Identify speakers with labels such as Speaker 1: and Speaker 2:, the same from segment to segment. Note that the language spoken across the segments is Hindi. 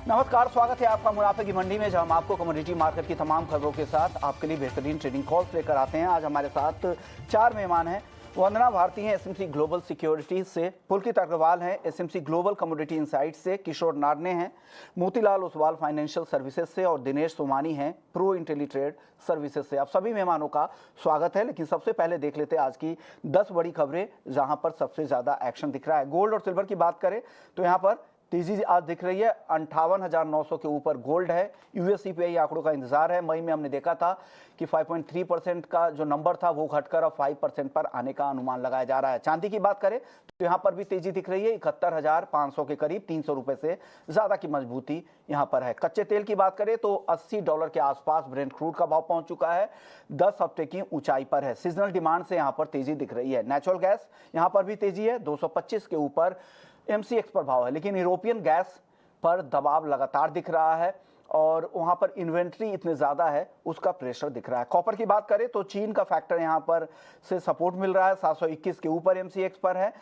Speaker 1: नमस्कार, स्वागत है आपका मुनाफे की मंडी में, जहां हम आपको कमोडिटी मार्केट की तमाम खबरों के साथ आपके लिए बेहतरीन ट्रेडिंग कॉल्स लेकर आते हैं। आज हमारे साथ 4 मेहमान हैं। वंदना भारती हैं एसएमसी ग्लोबल सिक्योरिटीज से, पुलकित अग्रवाल हैं एसएमसी ग्लोबल कमोडिटी इनसाइट से, किशोर नारने हैं मोतीलाल ओसवाल फाइनेंशियल सर्विसेज से और दिनेश सोमानी हैं प्रो इंटेलीट्रेड सर्विसेज से। आप सभी मेहमानों का स्वागत है। लेकिन सबसे पहले देख लेते हैं आज की 10 बड़ी खबरें, जहां पर सबसे ज्यादा एक्शन दिख रहा है। गोल्ड और सिल्वर की बात करें तो यहाँ पर तेजी आज दिख रही है। 58,900 के ऊपर गोल्ड है। यूएस सीपीआई आंकड़ों का इंतजार है। मई में हमने देखा था कि 5.3% का जो नंबर था वो घटकर अब 5% पर आने का अनुमान लगाया जा रहा है। चांदी की बात करें तो यहाँ पर भी तेजी दिख रही है। 71,500 के करीब, 300 रुपए से ज्यादा की मजबूती यहाँ पर है। कच्चे तेल की बात करें तो $80 के आसपास ब्रेंट क्रूड का भाव पहुंच चुका है, 10 हफ्ते की ऊंचाई पर है। सीजनल डिमांड से यहाँ पर तेजी दिख रही है। नेचुरल गैस यहाँ पर भी तेजी है, 225 के ऊपर एमसीएक्स पर भाव है। लेकिन यूरोपियन गैस पर दबाव लगातार दिख रहा है और वहां पर इन्वेंट्री इतने ज्यादा है, उसका प्रेशर दिख रहा है। कॉपर की बात करें तो चीन का फैक्टर यहां पर से सपोर्ट मिल रहा है, 721 के ऊपर एमसीएक्स पर है।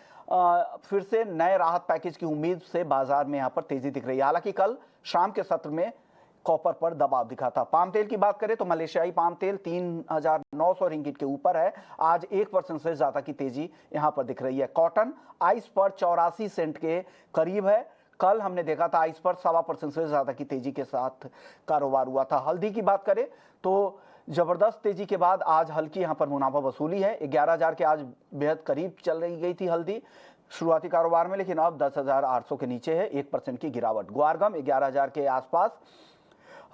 Speaker 1: फिर से नए राहत पैकेज की उम्मीद से बाजार में यहां पर तेजी दिख रही है। हालांकि कल शाम के सत्र में कॉपर पर दबाव दिखा था। पाम तेल की बात करें तो मलेशियाई पाम तेल 3,900 रिंगिट के ऊपर है। आज 1% से ज्यादा की तेजी यहां पर दिख रही है। कॉटन आइस पर 84 सेंट के करीब है। कल हमने देखा था आइस पर 1.25% से ज्यादा की तेजी के साथ कारोबार हुआ था। हल्दी की बात करें तो जबरदस्त तेजी के बाद आज हल्की यहां पर मुनाफा वसूली है। 11,000 के आज बेहद करीब चल रही गई थी हल्दी शुरुआती कारोबार में, लेकिन अब 10,800 के नीचे है, 1% की गिरावट। ग्वारगम 11,000 के आसपास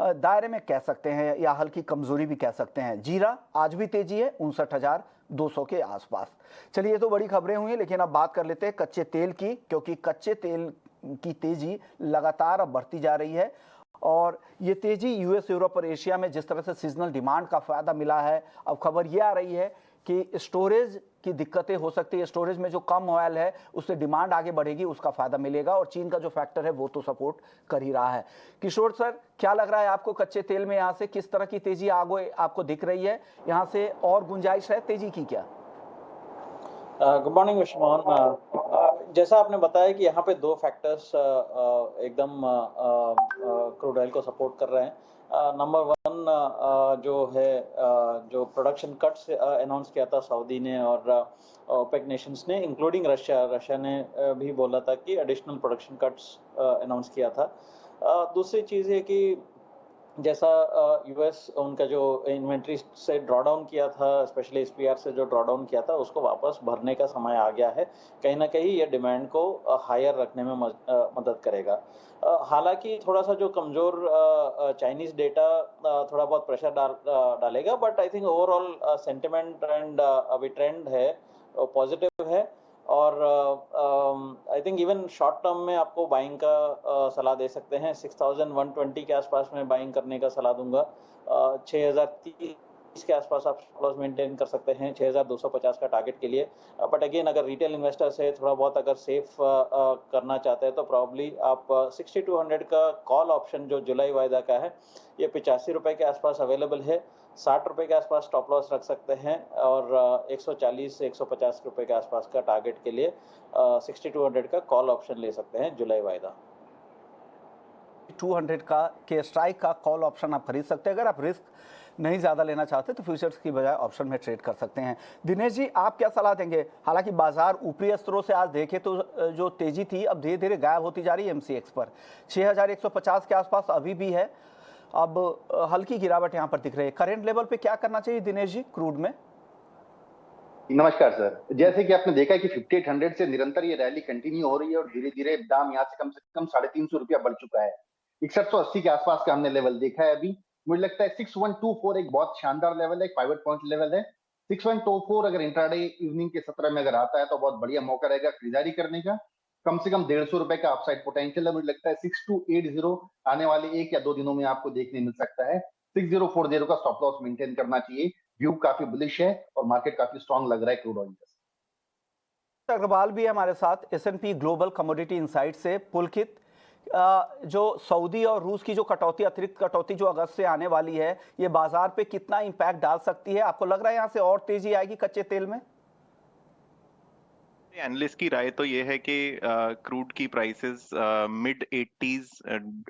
Speaker 1: दायरे में कह सकते हैं या हल्की कमजोरी भी कह सकते हैं। जीरा आज भी तेजी है, 59,200 के आसपास। चलिए, ये तो बड़ी खबरें हुई, लेकिन अब बात कर लेते हैं कच्चे तेल की, क्योंकि कच्चे तेल की तेजी लगातार अब बढ़ती जा रही है। और ये तेजी यूएस, यूरोप और एशिया में जिस तरह से सीजनल डिमांड का फायदा मिला है, अब खबर ये आ रही है कि स्टोरेज की दिक्कतें हो सकती है। स्टोरेज में जो कम ऑयल है उससे डिमांड आगे बढ़ेगी, उसका फायदा मिलेगा। और चीन का जो फैक्टर है वो तो सपोर्ट कर ही रहा है। किशोर सर, क्या लग रहा है आपको कच्चे तेल में यहाँ से किस तरह की तेजी आगे आपको दिख रही है? यहाँ से और गुंजाइश है तेजी की क्या?
Speaker 2: Good morning mister Mohan. जैसा आपने बताया कि यहाँ पे दो फैक्टर्स एकदम क्रूड ऑयल को सपोर्ट कर रहे हैं। नंबर वन जो है, जो प्रोडक्शन कट्स अनाउंस किया था सऊदी ने और ओपेक नेशंस ने, इंक्लूडिंग रशिया ने भी बोला था कि एडिशनल प्रोडक्शन कट्स अनाउंस किया था। दूसरी चीज़ है कि जैसा यूएस उनका जो इन्वेंट्री से ड्रॉ डाउन किया था, स्पेशली एसपीआर से जो ड्रॉ डाउन किया था, उसको वापस भरने का समय आ गया है। कहीं ना कहीं ये डिमांड को हायर रखने में मदद करेगा। हालांकि थोड़ा सा जो कमज़ोर चाइनीज़ डेटा थोड़ा बहुत प्रेशर डालेगा, but I think overall sentiment and अभी ट्रेंड है पॉजिटिव है। और I think even short term में आपको बाइंग का सलाह दे सकते हैं। 6,120 के आसपास में बाइंग करने का सलाह दूंगा। 6,030 के आसपास आप लॉस मेंटेन कर सकते हैं 6,250 का टारगेट के लिए। बट अगेन, अगर रिटेल इन्वेस्टर से थोड़ा बहुत अगर सेफ करना चाहते हैं तो प्रॉब्ली आप 6,200 का कॉल ऑप्शन जो जुलाई वायदा का है, ये 85 रुपये के आसपास अवेलेबल है। 60 रुपये के आसपास स्टॉप लॉस रख सकते हैं और 140 से 150 रुपये के आसपास का टारगेट के लिए 6,200 का कॉल ऑप्शन ले सकते हैं जुलाई वायदा।
Speaker 1: 200 का के स्ट्राइक का कॉल ऑप्शन आप खरीद सकते हैं। अगर आप रिस्क नहीं ज़्यादा लेना चाहते तो फ्यूचर्स की बजाय ऑप्शन में ट्रेड कर सकते हैं। दिनेश जी, आप क्या सलाह देंगे? हालांकि बाजार ऊपरी स्तरों से आज देखें तो जो तेजी थी अब धीरे धीरे गायब होती जा रही है। एमसीएक्स पर 6,150 के आसपास अभी भी है। अब हल्की गिरावट यहाँ पर दिख रही है। करेंट लेवल पे क्या करना चाहिए दिनेश जी क्रूड में?
Speaker 3: नमस्कार सर। जैसे कि आपने देखा है कि 5800 से निरंतर ये रैली कंटिन्यू हो रही है और धीरे धीरे दाम यहाँ से कम 350 रुपया बढ़ चुका है। 6180 के आसपास का हमने लेवल देखा है। अभी मुझे लगता है 6124 एक बहुत शानदार लेवल है, एक पाइवट पॉइंट लेवल है। 6124 अगर इंट्राडे इवनिंग के सत्र में अगर आता है तो बहुत बढ़िया मौका रहेगा खरीदारी करने का। कम से कम 150 रुपए का अपसाइड पोटेंशियल है। मुझे लगता है 6280 आने वाले 1 या 2 दिनों में आपको देखने मिल सकता है। 6040 का स्टॉप लॉस मेंटेन करना चाहिए। व्यू काफी बुलिश है और मार्केट काफी स्ट्रांग लग रहा है क्रूड ऑयल का।
Speaker 1: अग्रवाल भी है हमारे साथ एसएनपी ग्लोबल कमोडिटी इनसाइट से। पुलकित, जो सऊदी और रूस की जो कटौती, अतिरिक्त कटौती जो अगस्त से आने वाली है, ये बाजार पे कितना इंपैक्ट डाल सकती है? आपको लग रहा है यहाँ से और तेजी आएगी कच्चे तेल में?
Speaker 4: एनालिस्ट की राय तो ये है कि क्रूड की prices mid 80s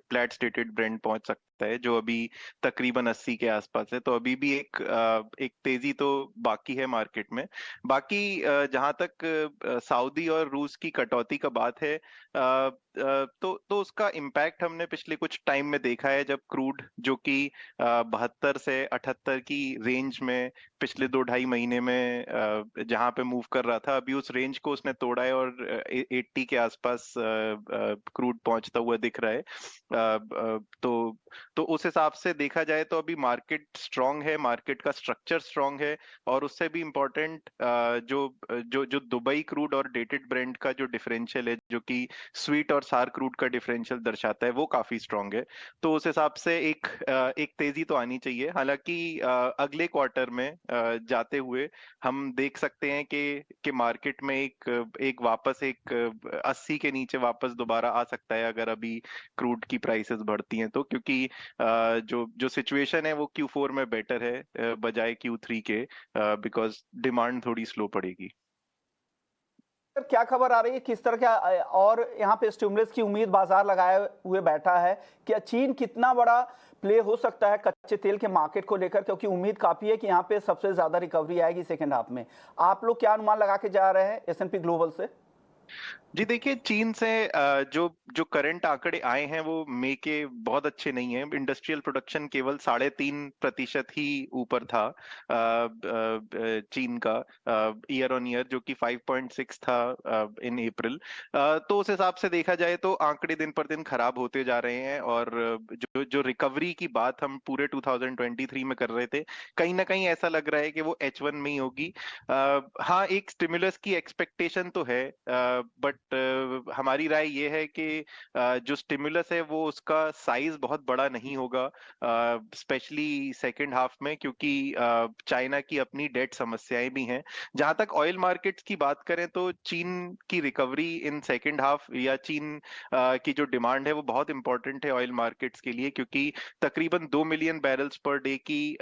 Speaker 4: flat stated Brent पहुंच सकता है, जो अभी तकरीबन 80 के आसपास है। तो अभी भी एक तेजी तो बाकी है मार्केट में। बाकी जहां तक सऊदी और रूस की कटौती का बात है, तो उसका इम्पैक्ट हमने पिछले कुछ टाइम में देखा है, जब क्रूड जो कि 72 से 78 की रेंज में पिछले 2-2.5 महीने में जहां पे मूव कर रहा था, अभी उस रेंज को उसने तोड़ा है और 80 के आसपास क्रूड पहुंचता हुआ दिख रहा है। तो उस हिसाब से देखा जाए तो अभी मार्केट स्ट्रांग है, मार्केट का स्ट्रक्चर स्ट्रांग है। और उससे भी इम्पोर्टेंट जो जो जो दुबई क्रूड और डेटेड ब्रेंट का जो डिफरेंशियल है, जो कि स्वीट और सार क्रूड का डिफरेंशियल दर्शाता है, वो काफी स्ट्रांग है। तो उस हिसाब से एक तेजी तो आनी चाहिए। हालांकि अगले क्वार्टर में जाते हुए हम देख सकते हैं कि मार्केट में एक वापस 80 के नीचे वापस दोबारा आ सकता है, अगर अभी क्रूड की प्राइसेस बढ़ती हैं तो। क्योंकि जो जो सिचुएशन है वो Q4 में बेटर है बजाय Q3 के, बिकॉज डिमांड थोड़ी स्लो पड़ेगी।
Speaker 1: सर, क्या खबर आ रही है, किस तरह का और यहाँ पे स्टिमुलस की उम्मीद बाजार लगाए हुए बैठा है? क्या चीन कितना बड़ा प्ले हो सकता है कच्चे तेल के मार्केट को लेकर, क्योंकि उम्मीद काफी है कि यहाँ पे सबसे ज्यादा रिकवरी आएगी सेकेंड हाफ में। आप लोग क्या अनुमान लगा के जा रहे हैं S&P ग्लोबल से?
Speaker 4: जी देखिए, चीन से जो जो करंट आंकड़े आए हैं वो मई के बहुत अच्छे नहीं हैं। इंडस्ट्रियल प्रोडक्शन केवल 3.5% ही ऊपर था चीन का ईयर ऑन ईयर, जो कि 5.6 था इन अप्रैल। तो उस हिसाब से देखा जाए तो आंकड़े दिन पर दिन खराब होते जा रहे हैं। और जो जो रिकवरी की बात हम पूरे 2023 में कर रहे थे, कहीं ना कहीं ऐसा लग रहा है कि वो H1 में ही होगी। हाँ, एक स्टिमुलस की एक्सपेक्टेशन तो है, बट हमारी राय ये है कि जो स्टिमुलस है वो उसका साइज बहुत बड़ा नहीं होगा, स्पेशली सेकेंड हाफ में, क्योंकि चाइना की अपनी डेट समस्याएं भी हैं। जहां तक ऑयल मार्केट्स की बात करें तो चीन की रिकवरी इन सेकेंड हाफ, या चीन की जो डिमांड है वो बहुत इंपॉर्टेंट है ऑयल मार्केट्स के लिए, क्योंकि तकरीबन 2 मिलियन बैरल्स पर डे की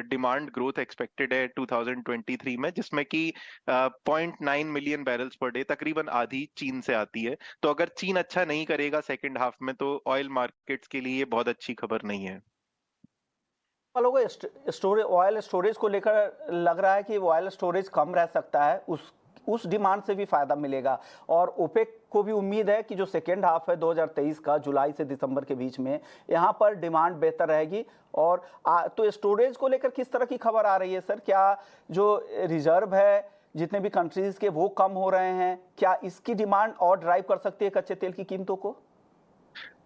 Speaker 4: डिमांड ग्रोथ एक्सपेक्टेड है 2023 में, जिसमें कि 0.9 मिलियन बैरल्स पर डे, तकरीबन आधी चीन से आती है। तो अगर चीन अच्छा नहीं करेगा सेकेंड हाफ में तो ऑयल मार्केट्स के लिए ये बहुत अच्छी खबर नहीं है।
Speaker 1: लोगों स्टोरेज, ऑयल स्टोरेज को लेकर लग रहा है कि ऑयल स्टोरेज कम रह सकता है, उस डिमांड से भी फायदा मिलेगा। और ओपेक को भी उम्मीद है कि जो सेकेंड हाफ है 2023 का, जुलाई से दिसंबर के बीच में, यहाँ पर डिमांड बेहतर रहेगी। और तो स्टोरेज को लेकर किस तरह की खबर आ रही है सर? क्या जो रिजर्व है जितने भी कंट्रीज के, वो कम हो रहे हैं? क्या इसकी डिमांड और ड्राइव कर सकती है कच्चे तेल की कीमतों को?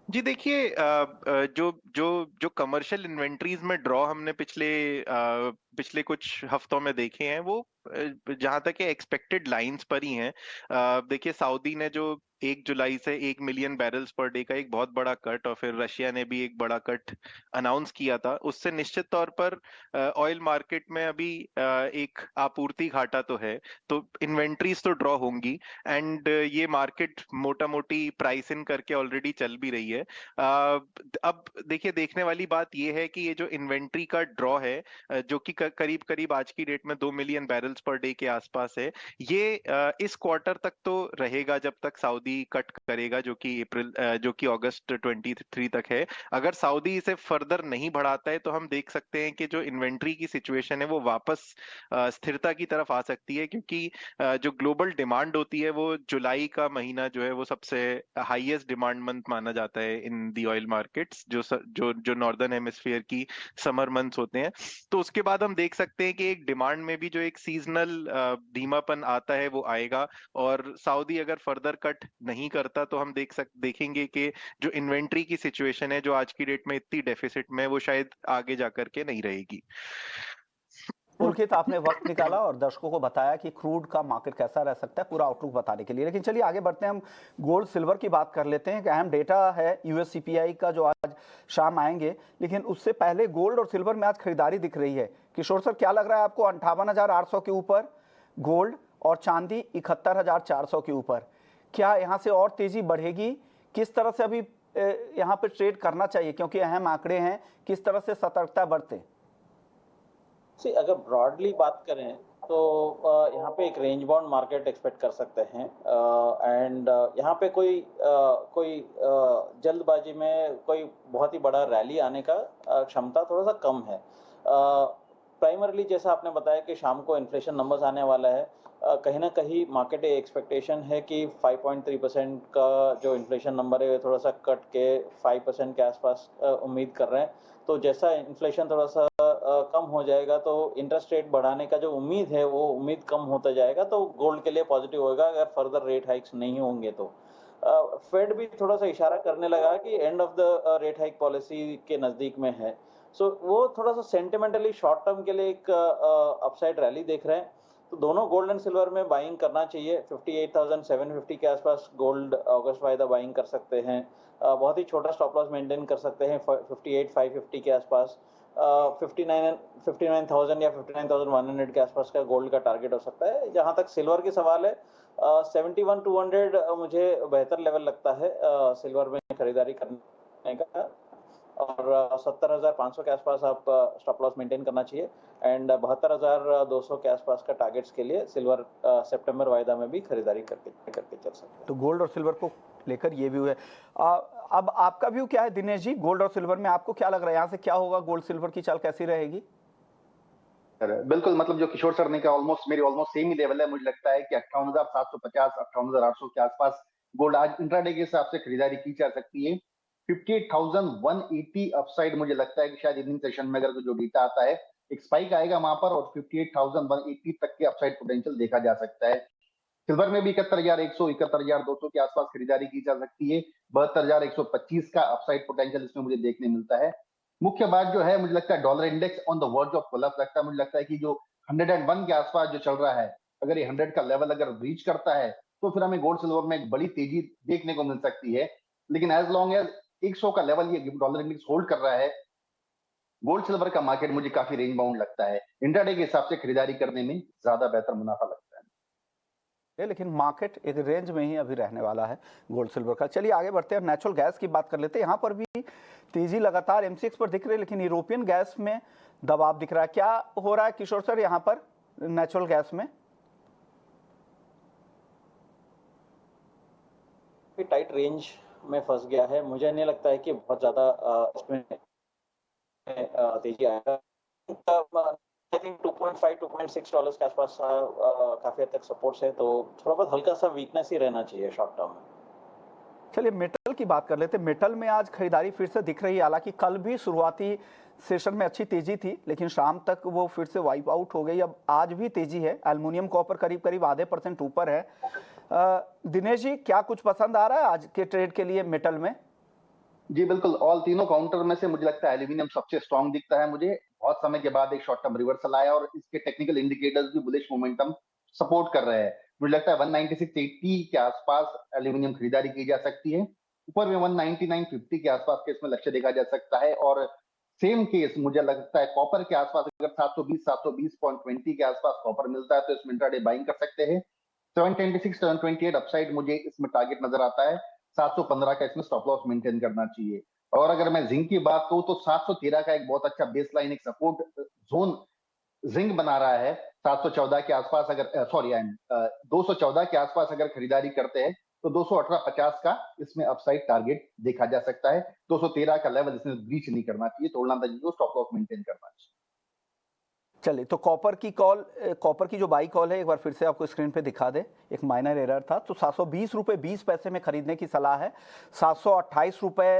Speaker 4: जी देखिए, जो जो जो कमर्शियल इन्वेंट्रीज में ड्रॉ हमने पिछले कुछ हफ्तों में देखे हैं, वो जहां तक एक्सपेक्टेड लाइंस पर ही हैं। देखिए, सऊदी ने जो 1 जुलाई से 1 मिलियन बैरल्स पर डे का एक बहुत बड़ा कट, और फिर रशिया ने भी एक बड़ा कट अनाउंस किया था, उससे निश्चित तौर पर ऑयल मार्केट में अभी एक आपूर्ति घाटा तो है। तो इन्वेंट्रीज तो ड्रॉ होंगी, एंड ये मार्केट मोटा मोटी प्राइस इन करके ऑलरेडी चल भी रही है। अब देखिए, देखने वाली बात ये है कि ये जो इन्वेंट्री का ड्रॉ है, जो कि करीब करीब आज की डेट में 2 मिलियन बैरल्स पर डे के आसपास है, ये इस क्वार्टर तक तो रहेगा, जब तक सऊदी कट करेगा, जो कि अगस्त 23 तक है। अगर सऊदी इसे फर्दर नहीं बढ़ाता है तो हम देख सकते हैं कि जो इन्वेंट्री की सिचुएशन है वो वापस स्थिरता की तरफ आ सकती है, क्योंकि जो ग्लोबल डिमांड होती है वो जुलाई का महीना जो है वो सबसे हाईएस्ट डिमांड मंथ माना जाता है इन दी ऑयल मार्केट्स, जो नॉर्दर्न हेमिस्फीयर की समर मंथ्स होते हैं। तो उसके बाद हम देख सकते हैं कि एक डिमांड में भी जो एक सीजनल धीमापन आता है वो आएगा। और सऊदी अगर फर्दर कट नहीं करता तो हम देखेंगे कि जो इन्वेंट्री की सिचुएशन है, जो आज की डेट में इतनी डेफिसिट में, वो शायद आगे जाकर के नहीं रहेगी।
Speaker 1: पुलकित, आपने वक्त निकाला और दर्शकों को बताया कि क्रूड का मार्केट कैसा रह सकता है, पूरा आउटलुक बताने के लिए। लेकिन चलिए आगे बढ़ते हैं, हम गोल्ड सिल्वर की बात कर लेते हैं। एक अहम डेटा है US CPI का, जो आज शाम आएंगे। लेकिन उससे पहले गोल्ड और सिल्वर में आज खरीदारी दिख रही है। किशोर सर, क्या लग रहा है आपको? 58,800 के ऊपर गोल्ड और चांदी 71,400 के ऊपर। क्या यहाँ से और तेजी बढ़ेगी? किस तरह से अभी यहाँ पे ट्रेड करना चाहिए, क्योंकि अहम आंकड़े हैं? किस तरह से सतर्कता बरतें?
Speaker 2: अगर ब्रॉडली बात करें तो यहाँ पे एक रेंज बाउंड मार्केट एक्सपेक्ट कर सकते हैं एंड यहाँ पे कोई जल्दबाजी में कोई बहुत ही बड़ा रैली आने का क्षमता थोड़ा सा कम है। प्राइमरली जैसा आपने बताया कि शाम को इन्फ्लेशन नंबर्स आने वाला है, कहीं ना कहीं मार्केट एक्सपेक्टेशन है कि 5.3% का जो इन्फ्लेशन नंबर है थोड़ा सा कट के 5% के आसपास उम्मीद कर रहे हैं। तो जैसा इन्फ्लेशन थोड़ा सा कम हो जाएगा तो इंटरेस्ट रेट बढ़ाने का जो उम्मीद है वो उम्मीद कम होता जाएगा, तो गोल्ड के लिए पॉजिटिव होगा अगर फर्दर रेट हाइक्स नहीं होंगे तो। फेड भी थोड़ा सा इशारा करने लगा कि end of the rate hike policy के नज़दीक में है। सो वो थोड़ा सा सेंटिमेंटली शॉर्ट टर्म के लिए एक अपसाइड रैली देख रहे हैं। तो दोनों गोल्ड एंड सिल्वर में बाइंग करना चाहिए। 58,750 के आसपास गोल्ड अगस्त वायदा बाइंग कर सकते हैं। बहुत ही छोटा स्टॉप लॉस मेंटेन कर सकते हैं 58,550 के आसपास। 59,000 या 59,100 के आसपास का गोल्ड का टारगेट हो सकता है। जहां तक सिल्वर की सवाल है, 71,200 मुझे बेहतर लेवल लगता है सिल्वर में खरीदारी करने का, और 70,500 के आसपास आप स्टॉप लॉस मेंटेन करना चाहिए एंड 72,200 के आसपास का टारगेट्स के लिए सिल्वर सितंबर वायदा में भी खरीदारी करके चल सकते हैं।
Speaker 1: तो गोल्ड और सिल्वर को लेकर ये व्यू है। अब आपका व्यू क्या है दिनेश जी, गोल्ड और सिल्वर में आपको क्या लग रहा है, यहाँ से क्या होगा, गोल्ड सिल्वर की चाल कैसी रहेगी?
Speaker 3: बिल्कुल, मतलब जो किशोर सर ने कहा मेरी ऑलमोस्ट सेम ही लेवल है। मुझे लगता है कि 58,750 58,800 के आसपास गोल्ड आज इंट्राडे के हिसाब से खरीदारी की जा सकती है। 58,180 अपसाइड मुझे लगता है कि शायद इवनिंग सेशन में अगर जो डेटा आता है एक स्पाइक आएगा वहां पर, और 58,180 तक के अपसाइड पोटेंशियल देखा जा सकता है। सिल्वर में भी 71,100 71,200 के आसपास खरीदारी की जा सकती है। 72,125 का अपसाइड पोटेंशियल इसमें मुझे देखने मिलता है। मुख्य बात जो है, मुझे लगता है dollar index on the verge of collapse लगता है। मुझे लगता है कि जो 101 के आसपास जो चल रहा है, अगर ये 100 का लेवल अगर ब्रीच करता है तो फिर हमें गोल्ड सिल्वर में एक बड़ी तेजी देखने को मिल सकती है। लेकिन एज लॉन्ग एज 100 का लेवल ये डॉलर इंडेक्स होल्ड कर रहा है, गोल्ड सिल्वर का मार्केट मुझे काफी रेंज बाउंड लगता है। इंट्राडे के हिसाब से खरीदारी करने में ज्यादा बेहतर मुनाफा लगता है।
Speaker 1: लेकिन मार्केट एक रेंज में ही अभी रहने वाला है गोल्ड सिल्वर का। चलिए आगे बढ़ते हैं, नेचुरल गैस की बात कर लेते हैं। यहाँ पर भी तेजी लगातार एमसीएक्स पर दिख रही है, लेकिन यूरोपियन गैस में दबाव दिख रहा है। क्या हो रहा है किशोर सर यहाँ पर नेचुरल गैस में?
Speaker 2: टाइट रेंज में फंस गया है। मुझे नहीं लगता है कि बहुत ज्यादा इसमें तेजी आएगा। आई थिंक 2.5 2.6 डॉलर्स के आसपास काफी हद तक सपोर्ट्स है, तो थोड़ा बहुत हल्का सा वीकनेस ही रहना चाहिए शॉर्ट टर्म में।
Speaker 1: चलिए मेटल की बात कर लेते हैं। मेटल में आज खरीदारी फिर से दिख रही है, हालांकि कल भी शुरुआती सेशन में अच्छी तेजी थी, लेकिन शाम तक वो फिर से वाइप आउट हो गई। अब आज भी तेजी है, एल्युमिनियम कॉपर करीब करीब आधे % ऊपर है। दिनेश जी, क्या कुछ पसंद आ रहा है आज के ट्रेड के लिए मेटल में?
Speaker 3: जी बिल्कुल, ऑल तीनों काउंटर में से मुझे लगता है एल्यूमिनियम सबसे स्ट्रांग दिखता है मुझे। बहुत समय के बाद एक शॉर्ट टर्म रिवर्सल आया और इसके टेक्निकल इंडिकेटर्स भी बुलिश मोमेंटम सपोर्ट कर रहे हैं। मुझे लगता है 196.80 के आसपास एल्यूमिनियम खरीदारी की जा सकती है। ऊपर में 199.50 के आसपास के इसमें लक्ष्य देखा जा सकता है। और सेम केस मुझे लगता है कॉपर के आसपास, अगर 720.20 के आसपास कॉपर मिलता है तो इसमें इंट्राडे बाइंग कर सकते हैं। 726 728 अपसाइड मुझे इसमें टारगेट नजर आता है। 715 का इसमें स्टॉप लॉस मेंटेन करना चाहिए। और अगर मैं जिंक की बात करूं तो 713 का एक बहुत अच्छा बेसलाइन, एक सपोर्ट जोन जिंक बना रहा है। 714 के आसपास अगर 214 के आसपास अगर खरीदारी करते हैं तो 218.50 का इसमें अपसाइड टारगेट देखा जा सकता है। 213 का लेवल इसमें ब्रीच नहीं करना चाहिए, तोड़ना चाहिए, स्टॉप लॉस मेंटेन करना चाहिए।
Speaker 1: चलिए, तो कॉपर की जो बाई कॉल है एक बार फिर से आपको स्क्रीन पे दिखा दे, एक माइनर एरर था। तो 720 रुपये 20 पैसे में खरीदने की सलाह है। 728 रुपये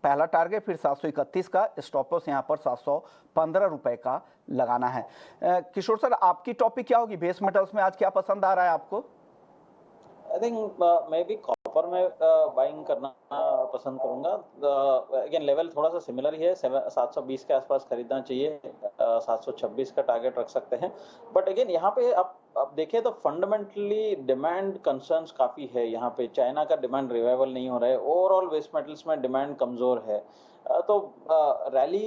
Speaker 1: पहला टारगेट, फिर 731 का स्टॉप लॉस, यहाँ पर 715 रुपये का लगाना है। किशोर सर, आपकी टॉपिक क्या होगी बेस मेटल्स में, आज क्या पसंद आ रहा है आपको?
Speaker 2: आई थिंक मैं भी कॉपर में बाइंग करना पसंद करूंगा। अगेन लेवल थोड़ा सा सिमिलर ही है, 720 के आसपास खरीदना चाहिए। 726 का टारगेट रख सकते हैं। बट अगेन यहाँ पे आप देखें तो फंडामेंटली डिमांड कंसर्न्स काफी है। यहाँ पे चाइना का डिमांड रिवाइवल नहीं हो रहा है, ओवरऑल वेस्ट मेटल्स में डिमांड कमजोर है। तो रैली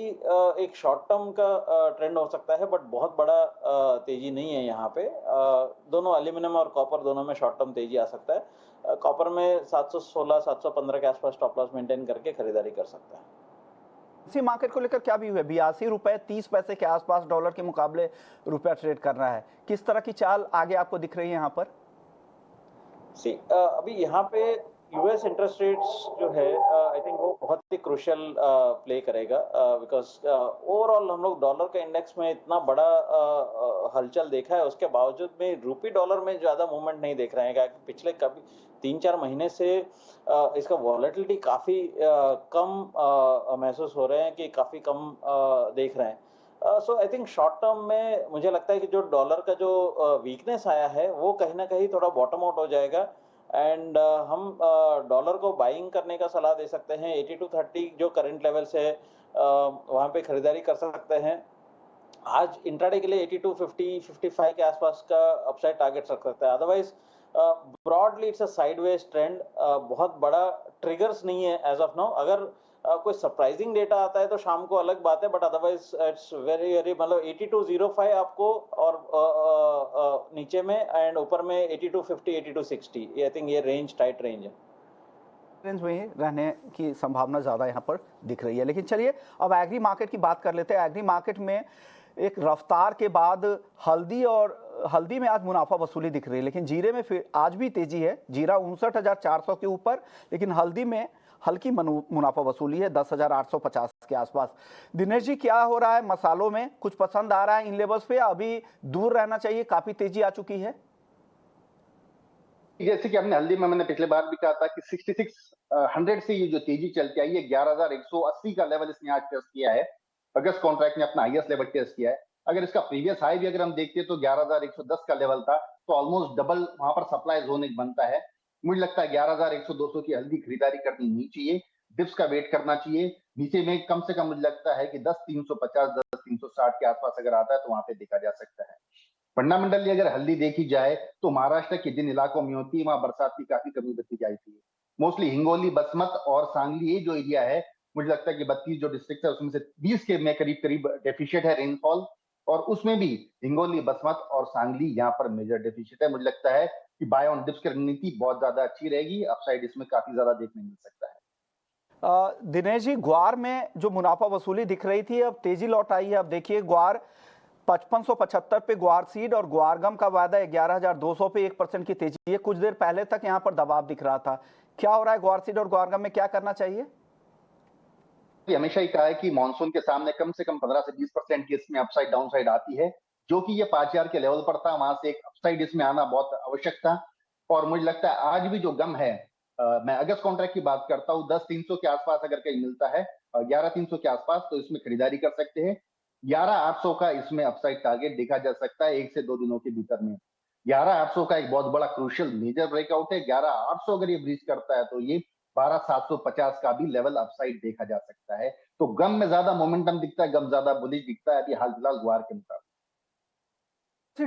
Speaker 2: एक शॉर्ट टर्म का ट्रेंड हो सकता है, बट बहुत बड़ा तेजी नहीं है यहाँ पे। दोनों एल्यूमिनियम और कॉपर दोनों में शॉर्ट टर्म तेजी आ सकता है। कॉपर में 716 715 के आसपास स्टॉप लॉस मेंटेन करके खरीदारी कर सकता है।
Speaker 1: इसी मार्केट को लेकर क्या भी हुआ, 82 रुपए 30 पैसे के आसपास डॉलर के मुकाबले रुपया ट्रेड कर रहा है, किस तरह की चाल आगे आपको दिख रही है यहाँ पर?
Speaker 2: अभी यहाँ पे यूएस इंटरेस्ट रेट्स जो है आई थिंक वो बहुत ही क्रूशियल प्ले करेगा, बिकॉज ओवरऑल हम लोग डॉलर के इंडेक्स में इतना बड़ा हलचल देखा है, उसके बावजूद में रूपी डॉलर में ज्यादा मूवमेंट नहीं देख रहे हैं, क्योंकि पिछले कभी 3-4 महीने से इसका वॉलेटिलिटी काफी कम महसूस हो रहे हैं, कि काफी कम देख रहे हैं। सो आई थिंक शॉर्ट टर्म में मुझे लगता है कि जो डॉलर का जो वीकनेस आया है वो कहीं ना कहीं थोड़ा बॉटम आउट हो जाएगा, एंड हम डॉलर को बाइंग करने का सलाह दे सकते हैं। 8230 जो करंट लेवल से वहां पे खरीदारी कर सकते हैं। आज इंट्राडे के लिए 8250-55 के आसपास का अपसाइड टारगेट रख सकता है। Otherwise broadly it's a sideways trend, बहुत बड़ा ट्रिगर्स नहीं है एज ऑफ नाउ। अगर कोई सरप्राइजिंग डेटा आता है तो शाम को अलग बात है, but otherwise it's very very मतलब 8205 आपको और नीचे में एंड ऊपर में 8250 8260, आई थिंक ये रेंज टाइट रेंज है,
Speaker 1: रेंज में ही रहने की संभावना ज़्यादा यहाँ पर दिख रही है। लेकिन चलिए अब एग्री मार्केट की बात कर लेते हैं। एग्री मार्केट में एक रफ्तार के बाद हल्दी में आज मुनाफा वसूली दिख रही है, लेकिन जीरे में फिर आज भी तेजी है। जीरा 59,400 के ऊपर, लेकिन हल्दी में हल्की मुनाफा वसूली है 10,850 के आसपास। दिनेश जी, क्या हो रहा है मसालों में? कुछ पसंद आ रहा है इन लेवल्स पे, अभी दूर रहना चाहिए? काफी तेजी आ चुकी है।
Speaker 3: जैसे कि हमने हल्दी में मैंने पिछले बार भी कहा था कि 6600 से ये जो तेजी चलती आई है, 11,180 का लेवल इसने आज टेस्ट किया है। अगस्त कॉन्ट्रैक्ट ने अपना हाईएस्ट लेवल टेस्ट किया है। अगर इसका प्रीवियस हाई भी अगर हम देखते हैं तो 11,110 का लेवल था, तो ऑलमोस्ट डबल वहां पर सप्लाई जोन एक बनता है। मुझे लगता है 11,100-200 की हल्दी खरीदारी करनी नहीं चाहिए, डिप्स का वेट करना चाहिए। नीचे में कम से कम मुझे लगता है कि 10,350 10,360 के आसपास अगर आता है तो वहां पे देखा जा सकता है। फंडामेंटली अगर हल्दी देखी जाए तो महाराष्ट्र के जिन इलाकों में होती है वहां बरसात की काफी कमी बची जाती है। मोस्टली हिंगोली, बसमत और सांगली, ये जो एरिया है, मुझे लगता है कि 32 जो डिस्ट्रिक्ट है उसमें से 20 के में करीब डेफिशिएट है रेनफॉल, और उसमें भी हिंगोली, बसमत और सांगली यहाँ पर मेजर डेफिशिएट है। मुझे लगता है कि बाय ऑन डिप्स की रणनीति बहुत ज्यादा अच्छी रहेगी, अपसाइड इसमें काफी ज्यादा देखने मिल सकता है।
Speaker 1: दिनेश जी, ग्वार में जो मुनाफा वसूली दिख रही थी अब तेजी लौट आई है। अब देखिए ग्वार 5575 पे ग्वार सीड और ग्वारगम का वायदा 11,200 पे 1% की तेजी है। कुछ देर पहले तक यहाँ पर दबाव दिख रहा था, क्या हो रहा है ग्वार सीड और ग्वारगम में, क्या करना चाहिए?
Speaker 3: हमेशा ही कहा है कि मानसून के सामने कम से कम 15 से 20% की इसमें अपसाइड डाउनसाइड आती है, जो कि ये 5000 के लेवल पर था, वहां से एक अपसाइड इसमें आना बहुत आवश्यक था। और मुझे लगता है आज भी जो गम है, मैं अगस्त कॉन्ट्रैक्ट की बात करता हूँ, 10,300 के आसपास अगर कहीं मिलता है, 11,300 के आसपास, तो इसमें खरीदारी कर सकते हैं। 11,800 का इसमें अपसाइड टारगेट देखा जा सकता है 1 से 2 दिनों के भीतर में। 11,800 का एक बहुत बड़ा क्रूशियल मेजर ब्रेकआउट है। 11,800 अगर ये ब्रीच करता है तो ये 12,750 का भी लेवल अपसाइड देखा जा सकता है। तो गम में ज्यादा मोमेंटम दिखता है, गम ज्यादा बुलिश दिखता है अभी हाल फिलहाल ग्वार के मुकाबले।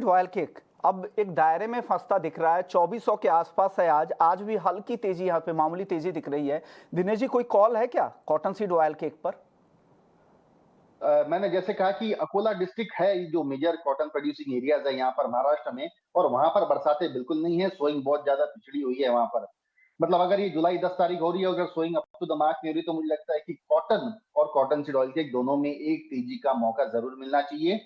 Speaker 1: रॉयल केक अब एक दायरे में फंसता दिख रहा है, 2400 के आसपास है आज भी हल्की तेजी, यहाँ पे मामूली तेजी दिख रही है। दिनेश जी, कोई कॉल है क्या कॉटन सीड ऑयल केक पर?
Speaker 3: मैंने जैसे कहा कि अकोला डिस्ट्रिक्ट है जो मेजर कॉटन प्रोड्यूसिंग एरियाज है यहाँ पर महाराष्ट्र में, और वहां पर बरसातें बिल्कुल नहीं है, सोइंग बहुत ज्यादा पिछड़ी हुई है वहां पर। मतलब अगर ये जुलाई 10 तारीख हो रही है, अगर sewing up to the mark नहीं हो रही, तो मुझे लगता है कि कॉटन और कॉटन सीड ऑयल केक दोनों में एक तेजी का मौका जरूर मिलना चाहिए।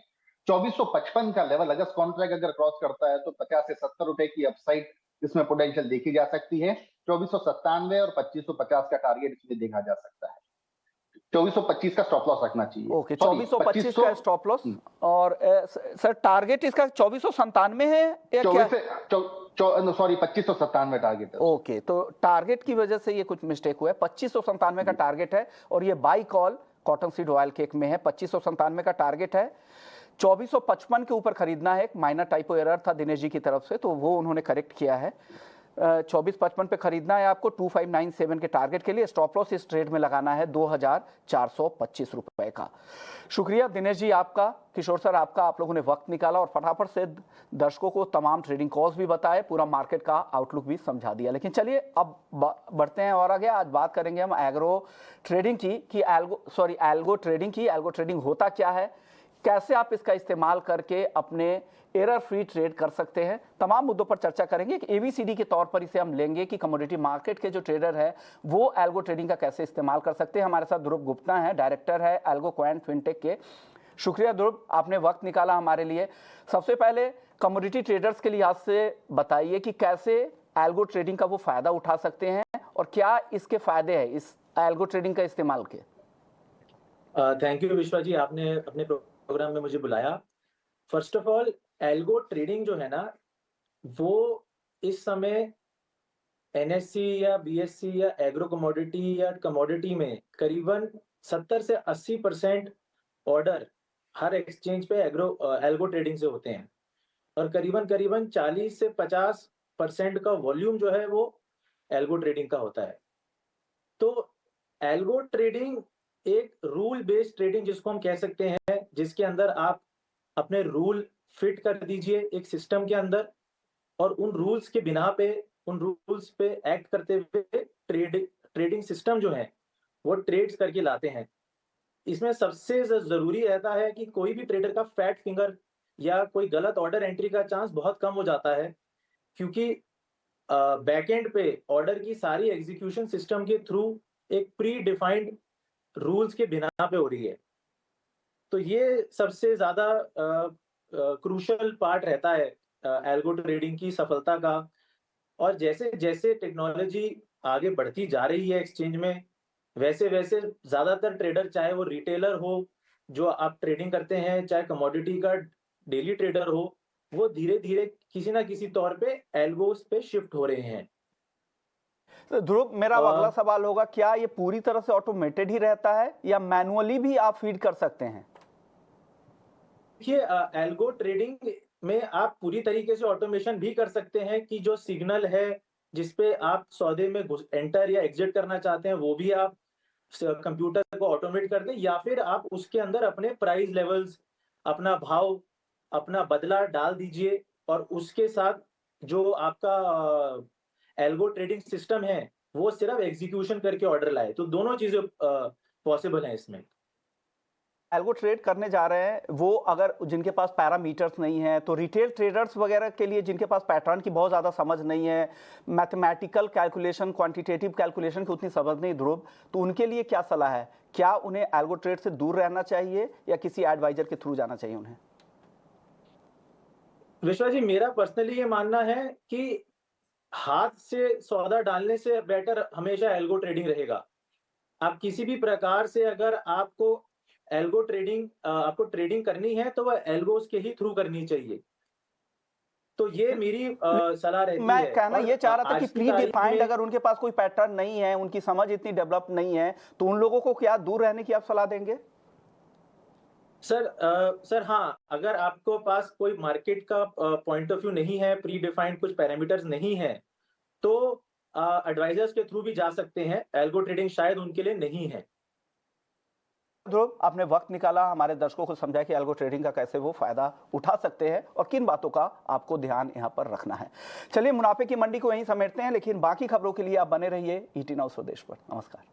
Speaker 3: 2455 का लेवल अगस्त कॉन्ट्रैक्ट अगर क्रॉस करता है तो 50 से 70 रुपए की अपसाइड इसमें पोटेंशियल देखी जा सकती है। 2497 और 2550 का टारगेट इसमें देखा जा सकता है। 2425 का स्टॉप लॉस रखना चाहिए।
Speaker 1: ओके, 2425 का स्टॉप लॉस। और सर टारगेट इसका 2497 है या क्या?
Speaker 3: 2597 टारगेट है।
Speaker 1: ओके, तो टारगेट की वजह से ये कुछ मिस्टेक हुआ है। 2597 का टारगेट है और ये by call cotton seed oil cake में है। 2597 का टारगेट है, 2455 के ऊपर खरीदना है। एक माइनर टाइपो एरर था दिनेश जी की तरफ से, तो वो उन्होंने करेक्ट किया है। 2455 पे खरीदना है आपको 2597 के टारगेट के लिए। स्टॉप लॉस इस ट्रेड में लगाना है 2,425 रुपए का। शुक्रिया दिनेश जी आपका, किशोर सर आपका, आप लोगों ने वक्त निकाला और फटाफट से दर्शकों को तमाम ट्रेडिंग कॉल्स भी बताए, पूरा मार्केट का आउटलुक भी समझा दिया। लेकिन चलिए अब बढ़ते हैं और आगे। आज बात करेंगे हम एग्रो ट्रेडिंग की, एल्गो ट्रेडिंग की। एल्गो ट्रेडिंग होता क्या है, कैसे आप इसका इस्तेमाल करके अपने एरर फ्री ट्रेड कर सकते हैं, तमाम मुद्दों पर चर्चा करेंगे। एक एबीसीडी के तौर पर इसे हम लेंगे कि कमोडिटी मार्केट के जो ट्रेडर है वो एल्गो ट्रेडिंग का कैसे इस्तेमाल कर सकते हैं। हमारे साथ ध्रुव गुप्ता हैं, डायरेक्टर है एल्गो क्वांट फिनटेक के। शुक्रिया ध्रुव, आपने वक्त निकाला हमारे लिए। सबसे पहले कमोडिटी ट्रेडर्स के लिहाज से बताइए कि कैसे एल्गो ट्रेडिंग का वो फायदा उठा सकते हैं और क्या इसके फायदे हैं इस एल्गो ट्रेडिंग का इस्तेमाल के।
Speaker 5: थैंक यू विश्वा जी, आपने अपने प्रोग्राम में मुझे बुलाया। First of all, algo trading जो है ना, वो इस समय एनएससी या बीएससी या एग्रो कमोडिटी या कमोडिटी में करीबन 70 से 80% ऑर्डर हर एक्सचेंज पे एल्गो ट्रेडिंग से होते हैं और करीबन 40 से 50% का वॉल्यूम जो है वो एल्गो ट्रेडिंग का होता है। तो एल्गो ट्रेडिंग एक रूल बेस्ड ट्रेडिंग जिसको हम कह सकते हैं, जिसके अंदर आप अपने रूल फिट कर दीजिए एक सिस्टम के अंदर और उन रूल्स के बिना पे, उन रूल्स पे एक्ट करते हुए ट्रेडिंग सिस्टम जो है वो ट्रेड्स करके लाते हैं। इसमें सबसे जरूरी रहता है कि कोई भी ट्रेडर का फैट फिंगर या कोई गलत ऑर्डर एंट्री का चांस बहुत कम हो जाता है, क्योंकि बैकएंड पे ऑर्डर की सारी एग्जीक्यूशन सिस्टम के थ्रू एक प्री डिफाइंड रूल्स के बिना पे हो रही है। तो ये सबसे ज्यादा क्रूशल पार्ट रहता है एल्गो ट्रेडिंग की सफलता का। और जैसे जैसे टेक्नोलॉजी आगे बढ़ती जा रही है एक्सचेंज में, वैसे वैसे ज्यादातर ट्रेडर, चाहे वो रिटेलर हो जो आप ट्रेडिंग करते हैं, चाहे कमोडिटी का डेली ट्रेडर हो, वो धीरे धीरे किसी ना किसी तौर पे एल्गोस पे शिफ्ट हो रहे हैं।
Speaker 1: तो ध्रुव, मेरा अगला सवाल होगा, क्या ये पूरी तरह से ऑटोमेटेड ही रहता है या मैनुअली भी आप फीड कर सकते हैं?
Speaker 5: देखिए, एल्गो ट्रेडिंग में आप पूरी तरीके से ऑटोमेशन भी कर सकते हैं कि जो सिग्नल है जिसपे आप सौदे में एंटर या एग्जिट करना चाहते हैं वो भी आप कंप्यूटर को ऑटोमेट कर दें, या फिर आप उसके अंदर अपने प्राइस लेवल्स, अपना भाव, अपना बदला डाल दीजिए और उसके साथ जो आपका एल्गो ट्रेडिंग सिस्टम है वो सिर्फ एग्जीक्यूशन करके ऑर्डर लाए। तो दोनों चीजें पॉसिबल हैं इसमें।
Speaker 1: एल्गो ट्रेड करने जा रहे हैं वो अगर जिनके पास पैरामीटर्स नहीं है, तो रिटेल ट्रेडर्स वगैरह के लिए जिनके पास पैटर्न की बहुत ज़्यादा समझ नहीं है, मैथमेटिकल कैलकुलेशन, क्वांटिटेटिव कैलकुलेशन की उतनी समझ नहीं ध्रुव, तो उनके लिए क्या सलाह है? क्या उन्हें एल्गो ट्रेड से दूर रहना चाहिए या किसी एडवाइजर के थ्रू जाना चाहिए उन्हें?
Speaker 5: विश्वा जी, मेरा पर्सनली ये मानना है कि हाथ से सौदा डालने से बेटर हमेशा एल्गो ट्रेडिंग रहेगा। आप किसी भी प्रकार से अगर आपको आपको ट्रेडिंग करनी है तो वह एल्गोस के ही थ्रू करनी चाहिए। तो ये मेरी सलाह रहती है।
Speaker 1: मैं कहना ये चाह रहा था कि प्री डिफाइंड,
Speaker 5: में
Speaker 1: अगर उनके पास कोई पैटर्न नहीं है, उनकी समझ इतनी डेवलप नहीं है, तो उन लोगों को क्या दूर रहने की आप सलाह देंगे?
Speaker 5: सर हाँ, अगर आपको पास कोई मार्केट का पॉइंट ऑफ व्यू नहीं है, प्री डिफाइंड कुछ पैरामीटर्स नहीं है, तो एडवाइजर्स के थ्रू भी जा सकते हैं। एल्गो ट्रेडिंग शायद उनके लिए नहीं है।
Speaker 1: ध्रुव, आपने वक्त निकाला, हमारे दर्शकों को समझाया कि एल्गो ट्रेडिंग का कैसे वो फायदा उठा सकते हैं और किन बातों का आपको ध्यान यहाँ पर रखना है। चलिए, मुनाफे की मंडी को यहीं समेटते हैं, लेकिन बाकी खबरों के लिए आप बने रहिए ET Now स्वदेश पर। नमस्कार।